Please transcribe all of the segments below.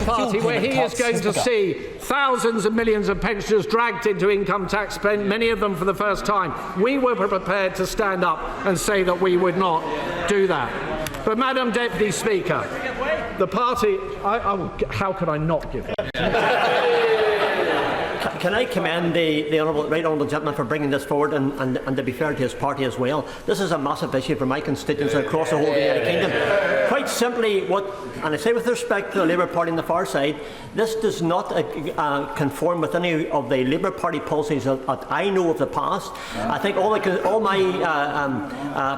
party where he is going to see thousands of millions of pensioners dragged into income tax, many of them for the first time. We were prepared to stand up and say that we would not do that. But, Madam Deputy Speaker, the party... how could I not give that? Can I commend the right honourable gentleman for bringing this forward and to be fair to his party as well? This is a massive issue for my constituents across the whole of the United Kingdom. Quite simply, and I say with respect to the Labour Party on the far side, this does not conform with any of the Labour Party policies that I know of the past. I think all my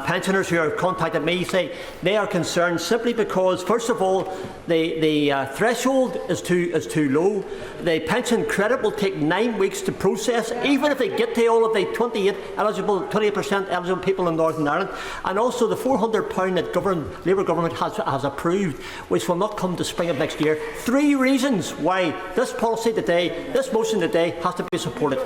pensioners who have contacted me say they are concerned simply because, first of all, the threshold is too low. The pension credit will take 9 weeks to process, even if they get to all of the 28% eligible people in Northern Ireland, and also the £400 that Labour government has approved, which will not come to spring of next year. 3 reasons why this policy today, this motion today, has to be supported.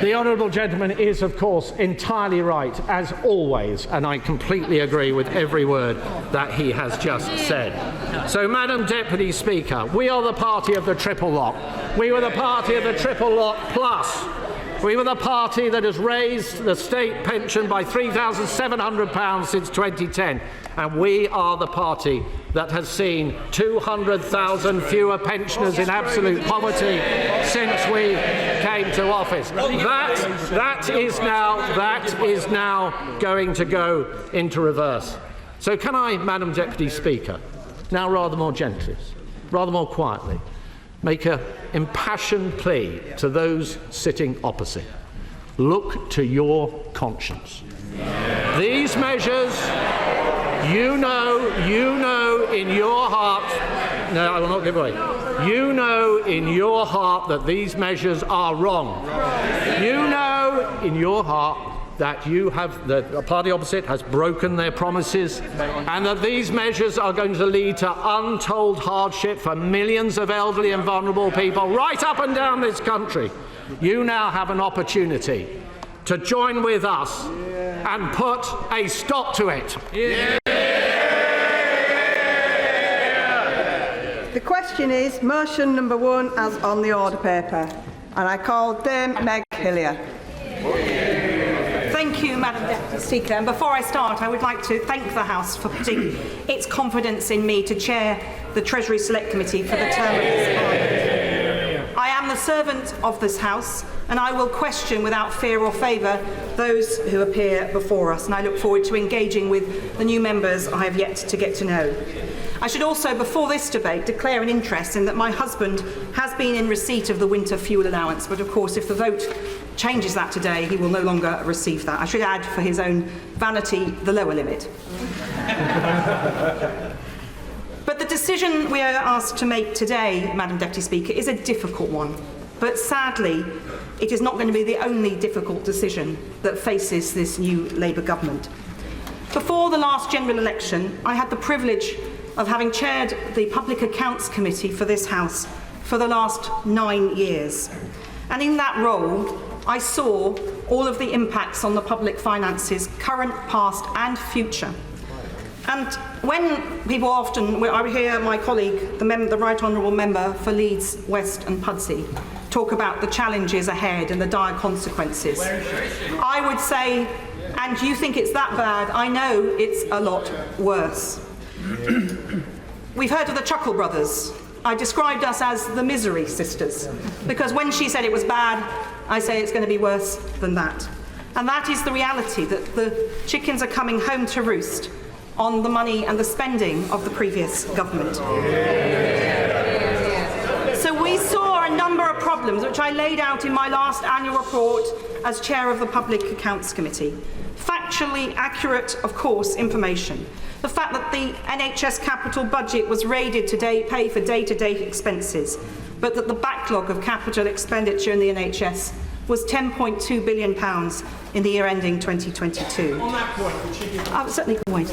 The honourable gentleman is, of course, entirely right, as always, and I completely agree with every word that he has just said. So, Madam Deputy Speaker, we are the party of the triple lock. We were the party of the triple lock plus. We were the party that has raised the state pension by £3,700 since 2010, and we are the party that has seen 200,000 fewer pensioners in absolute poverty since we came to office. That is now going to go into reverse. So can I, Madam Deputy Speaker, now rather more gently, rather more quietly, make an impassioned plea to those sitting opposite. Look to your conscience. These measures, you know in your heart, no, I will not give away. You know in your heart that these measures are wrong. You know in your heart that the party opposite has broken their promises, and that these measures are going to lead to untold hardship for millions of elderly and vulnerable people right up and down this country. You now have an opportunity to join with us and put a stop to it. The question is motion number 1 as on the order paper, and I call Dame Meg Hillier. Thank you, Madam Deputy Speaker. And before I start, I would like to thank the House for putting its confidence in me to chair the Treasury Select Committee for the term of this Parliament. I am the servant of this House, and I will question without fear or favour those who appear before us, and I look forward to engaging with the new members I have yet to get to know. I should also, before this debate, declare an interest in that my husband has been in receipt of the winter fuel allowance, but of course if the vote changes that today, he will no longer receive that. I should add, for his own vanity, the lower limit. But the decision we are asked to make today, Madam Deputy Speaker, is a difficult one. But sadly, it is not going to be the only difficult decision that faces this new Labour government. Before the last general election, I had the privilege of having chaired the Public Accounts Committee for this House for the last 9 years. And in that role, I saw all of the impacts on the public finances, current, past and future. And when people I hear my colleague, the Right Honourable Member for Leeds West and Pudsey, talk about the challenges ahead and the dire consequences, I would say, and you think it's that bad, I know it's a lot worse. We've heard of the Chuckle Brothers. I described us as the Misery Sisters, because when she said it was bad, I say it's going to be worse than that. And that is the reality, that the chickens are coming home to roost on the money and the spending of the previous government. So we saw a number of problems, which I laid out in my last annual report as chair of the Public Accounts Committee. Factually accurate, of course, information. The fact that the NHS capital budget was raided to pay for day-to-day expenses, but that the backlog of capital expenditure in the NHS was £10.2 billion in the year ending 2022. On that point, would she give... certainly can wait.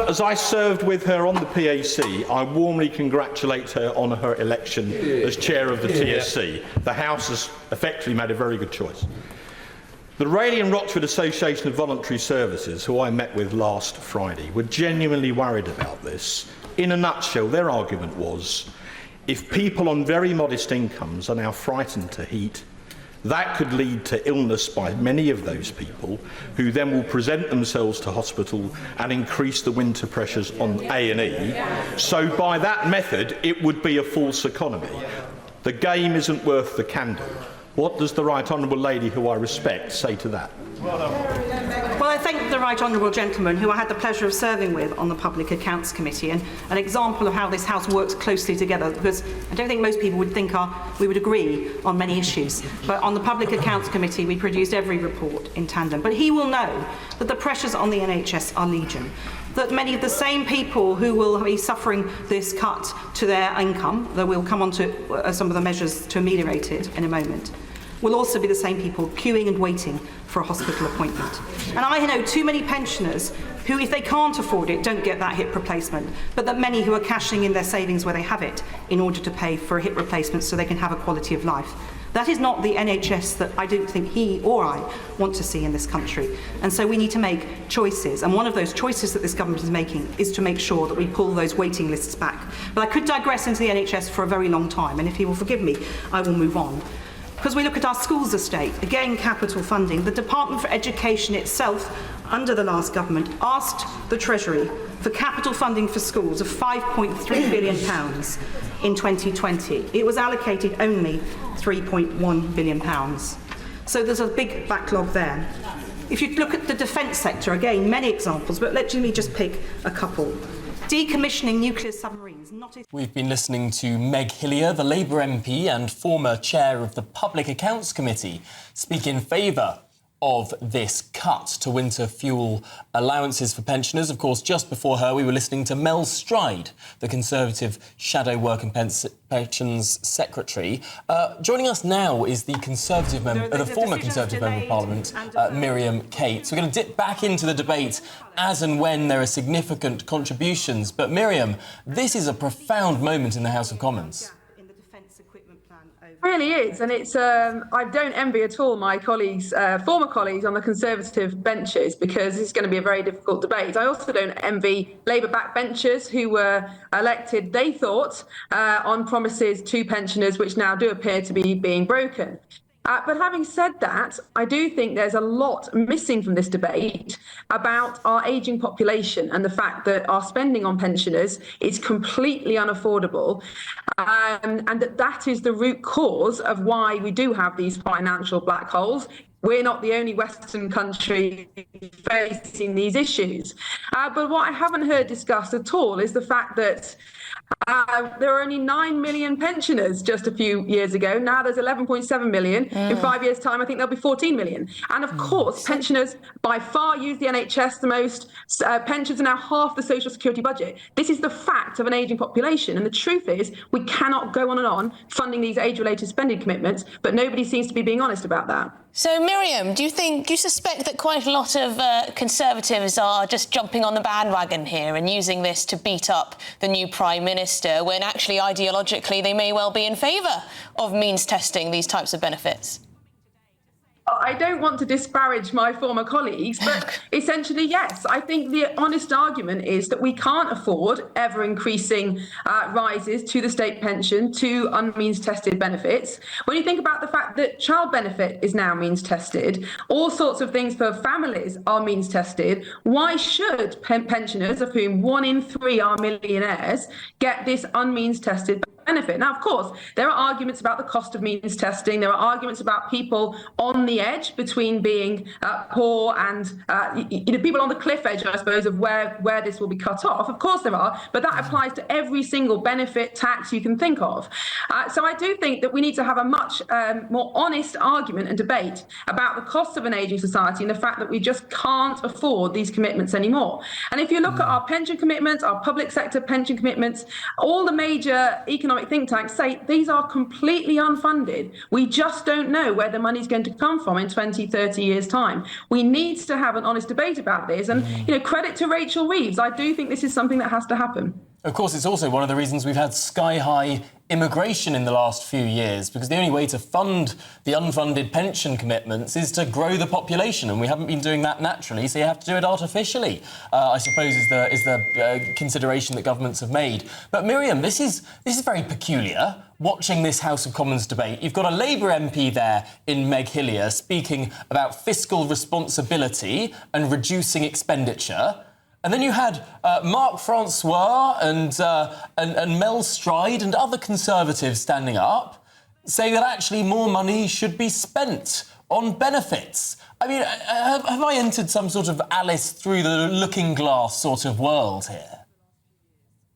As I served with her on the PAC, I warmly congratulate her on her election as chair of the TSC. The House has effectively made a very good choice. The Raleigh and Rochford Association of Voluntary Services, who I met with last Friday, were genuinely worried about this In a nutshell, their argument was, if people on very modest incomes are now frightened to heat, that could lead to illness by many of those people, who then will present themselves to hospital and increase the winter pressures on A&E. So by that method, it would be a false economy. The game isn't worth the candle. What does the right honourable lady, who I respect, say to that? Well, I thank the right honourable gentleman who I had the pleasure of serving with on the Public Accounts Committee, and an example of how this House works closely together, because I don't think most people would think we would agree on many issues. But on the Public Accounts Committee, we produced every report in tandem. But he will know that the pressures on the NHS are legion, that many of the same people who will be suffering this cut to their income, that we'll come on to some of the measures to ameliorate it in a moment, will also be the same people queuing and waiting for a hospital appointment. And I know too many pensioners who, if they can't afford it, don't get that hip replacement, but that many who are cashing in their savings where they have it in order to pay for a hip replacement so they can have a quality of life. That is not the NHS that I don't think he or I want to see in this country. And so we need to make choices. And one of those choices that this government is making is to make sure that we pull those waiting lists back. But I could digress into the NHS for a very long time, and if he will forgive me, I will move on. Because we look at our schools estate, again capital funding, the Department for Education itself, under the last government, asked the Treasury for capital funding for schools of £5.3 billion in 2020. It was allocated only £3.1 billion. So there's a big backlog there. If you look at the defence sector, again, many examples, but let me just pick a couple. Decommissioning nuclear submarines. We've been listening to Meg Hillier, the Labour MP and former chair of the Public Accounts Committee, speak in favour of this cut to winter fuel allowances for pensioners. Of course, just before her, we were listening to Mel Stride, the Conservative Shadow Work and Pensions Secretary. Joining us now is the former Conservative Member of Parliament, Miriam Cates. We're going to dip back into the debate as and when there are significant contributions. But Miriam, this is a profound moment in the House of Commons. It really is, and it's I don't envy at all my colleagues, former colleagues on the Conservative benches, because it's going to be a very difficult debate. I also don't envy Labour backbenchers who were elected, they thought, on promises to pensioners which now do appear to be being broken. But having said that, I do think there's a lot missing from this debate about our ageing population and the fact that our spending on pensioners is completely unaffordable, and that is the root cause of why we do have these financial black holes. We're not the only Western country facing these issues. But what I haven't heard discussed at all is the fact that there were only 9 million pensioners just a few years ago. Now there's 11.7 million. In 5 years' time, I think there'll be 14 million. And of course, pensioners by far use the NHS the most. Pensions are now half the social security budget. This is the fact of an ageing population. And the truth is, we cannot go on funding these age-related spending commitments, but nobody seems to be being honest about that. So, Miriam, do you suspect that quite a lot of Conservatives are just jumping on the bandwagon here and using this to beat up the new Prime Minister, when actually ideologically they may well be in favour of means testing these types of benefits? I don't want to disparage my former colleagues, but essentially, yes. I think the honest argument is that we can't afford ever-increasing rises to the state pension, to unmeans-tested benefits. When you think about the fact that child benefit is now means-tested, all sorts of things for families are means-tested, why should pensioners, of whom 1 in 3 are millionaires, get this unmeans-tested benefit? Now, of course, there are arguments about the cost of means testing. There are arguments about people on the edge between being poor and people on the cliff edge, I suppose, of where this will be cut off. Of course there are, but that applies to every single benefit tax you can think of. So I do think that we need to have a much more honest argument and debate about the cost of an ageing society and the fact that we just can't afford these commitments anymore. And if you look at our pension commitments, our public sector pension commitments, all the major economic think tanks say these are completely unfunded. We just don't know where the money's going to come from in 20, 30 years' time. We need to have an honest debate about this. And, credit to Rachel Reeves. I do think this is something that has to happen. Of course, it's also one of the reasons we've had sky-high immigration in the last few years, because the only way to fund the unfunded pension commitments is to grow the population, and we haven't been doing that naturally, so you have to do it artificially, I suppose is the consideration that governments have made. But Miriam, this is very peculiar, watching this House of Commons debate. You've got a Labour MP there in Meg Hillier speaking about fiscal responsibility and reducing expenditure. And then you had Mark Francois and Mel Stride and other Conservatives standing up, saying that actually more money should be spent on benefits. I mean, have I entered some sort of Alice through the looking glass sort of world here?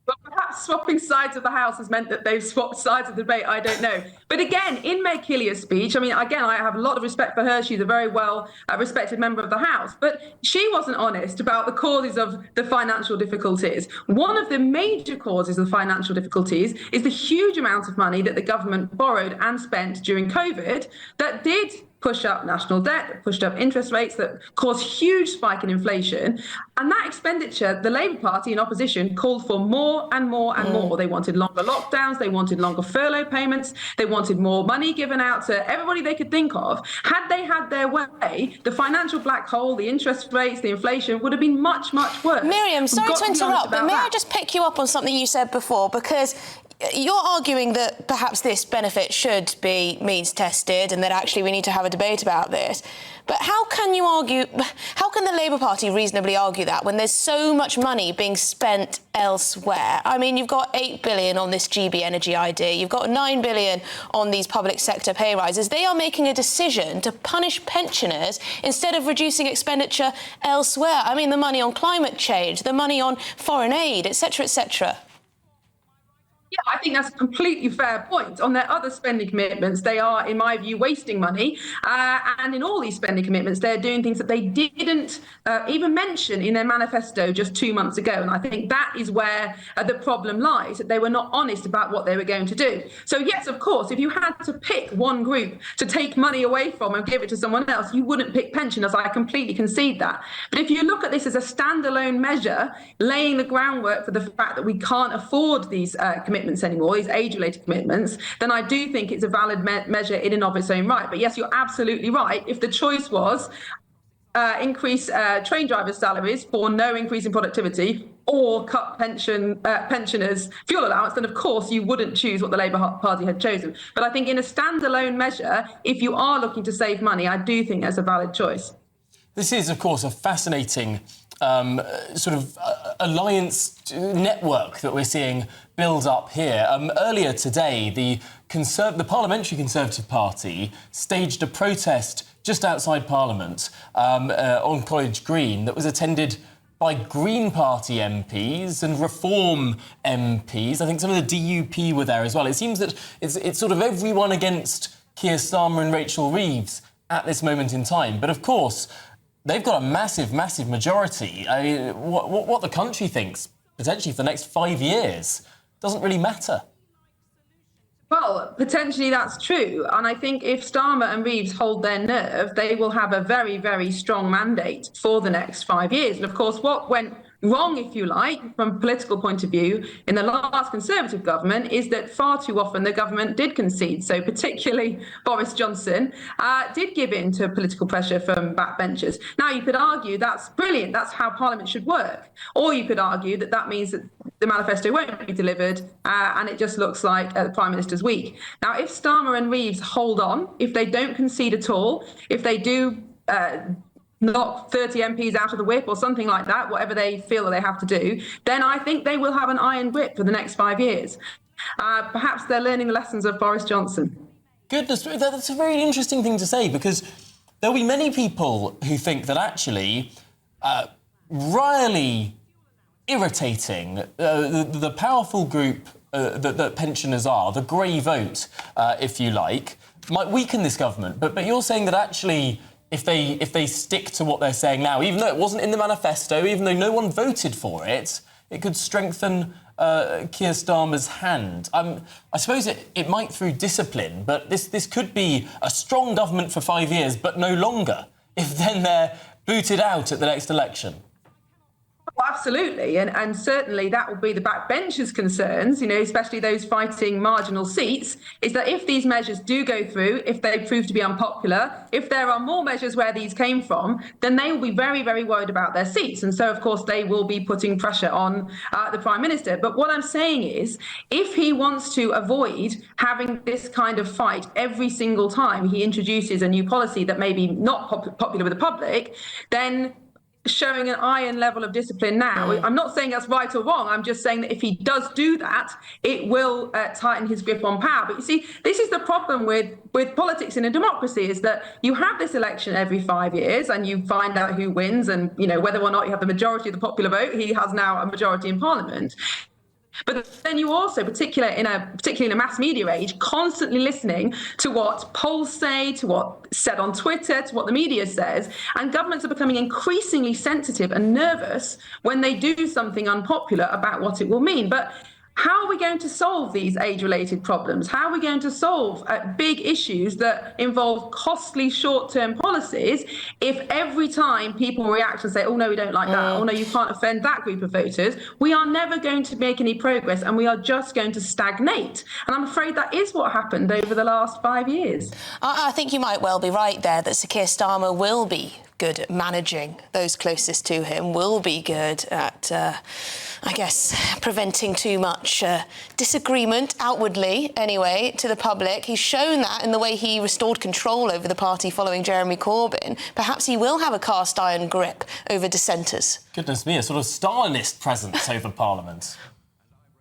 But perhaps swapping sides of the House has meant that they've swapped sides of the debate, I don't know. But again, in Meg Hillier's speech, I mean, again, I have a lot of respect for her. She's a very well respected member of the House. But she wasn't honest about the causes of the financial difficulties. One of the major causes of the financial difficulties is the huge amount of money that the government borrowed and spent during COVID that did push up national debt, that pushed up interest rates, that caused huge spike in inflation. And that expenditure, the Labour Party in opposition called for more and more and more. They wanted longer lockdowns, they wanted longer furlough payments, they wanted more money given out to everybody they could think of. Had they had their way, the financial black hole, the interest rates, the inflation would have been much, much worse. Miriam, sorry to interrupt, but may I just pick you up on something you said before? Because you're arguing that perhaps this benefit should be means tested and that actually we need to have a debate about this. But how can the Labour Party reasonably argue that when there's so much money being spent elsewhere? I mean, you've got 8 billion on this GB Energy ID, you've got 9 billion on these public sector pay rises. They are making a decision to punish pensioners instead of reducing expenditure elsewhere. I mean, the money on climate change, the money on foreign aid, etc., etc. Yeah, I think that's a completely fair point. On their other spending commitments, they are, in my view, wasting money. And in all these spending commitments, they're doing things that they didn't even mention in their manifesto just 2 months ago. And I think that is where the problem lies, that they were not honest about what they were going to do. So, yes, of course, if you had to pick one group to take money away from and give it to someone else, you wouldn't pick pensioners. I completely concede that. But if you look at this as a standalone measure, laying the groundwork for the fact that we can't afford these commitments anymore, these age-related commitments, then I do think it's a valid measure in and of its own right. But yes, you're absolutely right. If the choice was increase train drivers' salaries for no increase in productivity or cut pensioners' fuel allowance, then of course you wouldn't choose what the Labour Party had chosen. But I think in a standalone measure, if you are looking to save money, I do think that's a valid choice. This is, of course, a fascinating sort of alliance network that we're seeing build up here. Earlier today, the Parliamentary Conservative Party staged a protest just outside Parliament on College Green that was attended by Green Party MPs and Reform MPs. I think some of the DUP were there as well. It seems that it's sort of everyone against Keir Starmer and Rachel Reeves at this moment in time. But of course, they've got a massive, massive majority. I mean, what the country thinks, potentially for the next 5 years, doesn't really matter. Well, potentially that's true. And I think if Starmer and Reeves hold their nerve, they will have a very, very strong mandate for the next 5 years. And of course, what went wrong, if you like, from a political point of view in the last Conservative government is that far too often the government did concede. So particularly Boris Johnson did give in to political pressure from backbenchers. Now, you could argue that's brilliant. That's how Parliament should work. Or you could argue that that means that the manifesto won't be delivered and it just looks like the Prime Minister's weak. Now, if Starmer and Reeves hold on, if they don't concede at all, if they do knock 30 MPs out of the whip or something like that, whatever they feel that they have to do, then I think they will have an iron grip for the next 5 years. Perhaps they're learning the lessons of Boris Johnson. Goodness, that's a very interesting thing to say, because there'll be many people who think that actually really irritating the powerful group that pensioners are, the grey vote, if you like, might weaken this government. But you're saying that actually, if they stick to what they're saying now, even though it wasn't in the manifesto, even though no one voted for it, it could strengthen Keir Starmer's hand. I suppose it might through discipline, but this could be a strong government for 5 years, but no longer, if then they're booted out at the next election. Well, absolutely, and certainly that will be the backbenchers' concerns, especially those fighting marginal seats, is that if these measures do go through, if they prove to be unpopular, if there are more measures where these came from, then they will be very, very worried about their seats. And so, of course, they will be putting pressure on the Prime Minister. But what I'm saying is, if he wants to avoid having this kind of fight every single time he introduces a new policy that may be not popular with the public, then showing an iron level of discipline now. I'm not saying that's right or wrong. I'm just saying that if he does do that, it will tighten his grip on power. But you see, this is the problem with politics in a democracy, is that you have this election every 5 years and you find out who wins, and whether or not you have the majority of the popular vote. He has now a majority in Parliament. But then you also, particularly in a mass media age, constantly listening to what polls say, to what's said on Twitter, to what the media says, and governments are becoming increasingly sensitive and nervous when they do something unpopular about what it will mean. But how are we going to solve these age-related problems? How are we going to solve big issues that involve costly short-term policies if every time people react and say, oh, no, we don't like that, oh, no, you can't offend that group of voters? We are never going to make any progress, and we are just going to stagnate. And I'm afraid that is what happened over the last 5 years. I think you might well be right there, that Sir Keir Starmer will be good at managing those closest to him, will be good at, I guess, preventing too much disagreement, outwardly anyway, to the public. He's shown that in the way he restored control over the party following Jeremy Corbyn. Perhaps he will have a cast-iron grip over dissenters. Goodness me, a sort of Stalinist presence over Parliament.